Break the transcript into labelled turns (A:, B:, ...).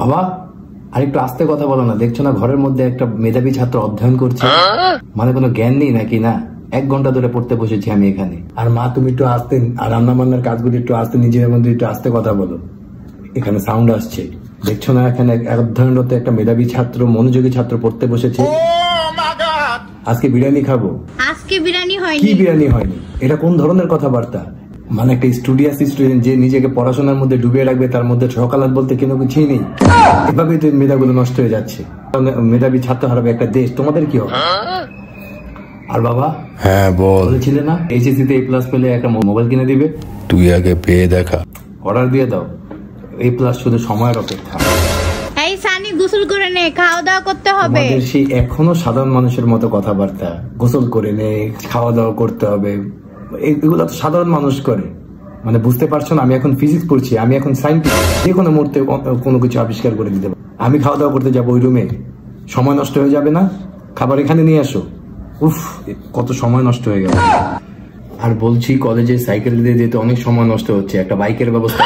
A: বাবা আরেকটু আস্তে কথা বলো না, দেখছো না ঘরের মধ্যে একটা মেধাবী ছাত্র অধ্যয়ন করছে, মানে কোনো জ্ঞান নেই নাকি? না, 1 ঘন্টা ধরে পড়তে বসেছি আমি এখানে। আর মা তুমি একটু আস্তে, আর রান্না বান্নার কাজগুলি একটু আস্তে, নিজের মধ্যে একটু আস্তে কথা বলো, এখানে সাউন্ড আসছে। দেখছো না এখানে অধ্যয়নরত একটা মেধাবী ছাত্র, মনোযোগী ছাত্র পড়তে বসেছে। আজকে বিরিয়ানি খাবো।
B: আজকে বিরিয়ানি হয়নি।
A: কি বিরিয়ানি হয়নি? এটা কোন ধরনের কথাবার্তা? মানে একটা স্টুডিয়াস স্টুডেন্ট যে নিজেকে পড়াশোনার মধ্যে ডুবিয়ে রাখবে, তার মধ্যে সকালাত বলতে কোনো কিছুই নেই। এভাবেই তো মেধাগুলো নষ্ট হয়ে যাচ্ছে। মেধাবী ছাত্র হারাবে একটা দেশ, তোমাদের কি হবে? আর বাবা
C: হ্যাঁ বল।
A: বলেছিলে না এইচএসসি তে A+ পেলে একটা মোবাইল কিনে দিবে?
C: তুই আগে পেয়ে দেখা।
A: অর্ডার দিয়ে দাও। A+ শুধু সময়ের অপেক্ষা।
B: এই সানি গোসল করে নে, খাওয়া দাওয়া করতে হবে।
A: আমাদের সেই এখনো সাধারণ মানুষের মতো কথাবার্তা, গোসল করে নে, খাওয়া দাওয়া করতে হবে, এগুলো তো সাধারণ মানুষ করে। মানে বুঝতে পারছো না, আমি এখন ফিজিক্স পড়ছি, আমি এখন সায়েন্টিস্ট, যে কোনো মুহূর্তে কোনো কিছু আবিষ্কার করে দিতে পারি। আমি খাওয়া দাওয়া করতে যাবো ওই রুমে, সময় নষ্ট হয়ে যাবে না? খাবার এখানে নিয়ে আসো। উফ, কত সময় নষ্ট হয়ে গেল। আর বলছি কলেজে সাইকেল দিয়ে যেতে অনেক সময় নষ্ট হচ্ছে, একটা বাইকের ব্যবস্থা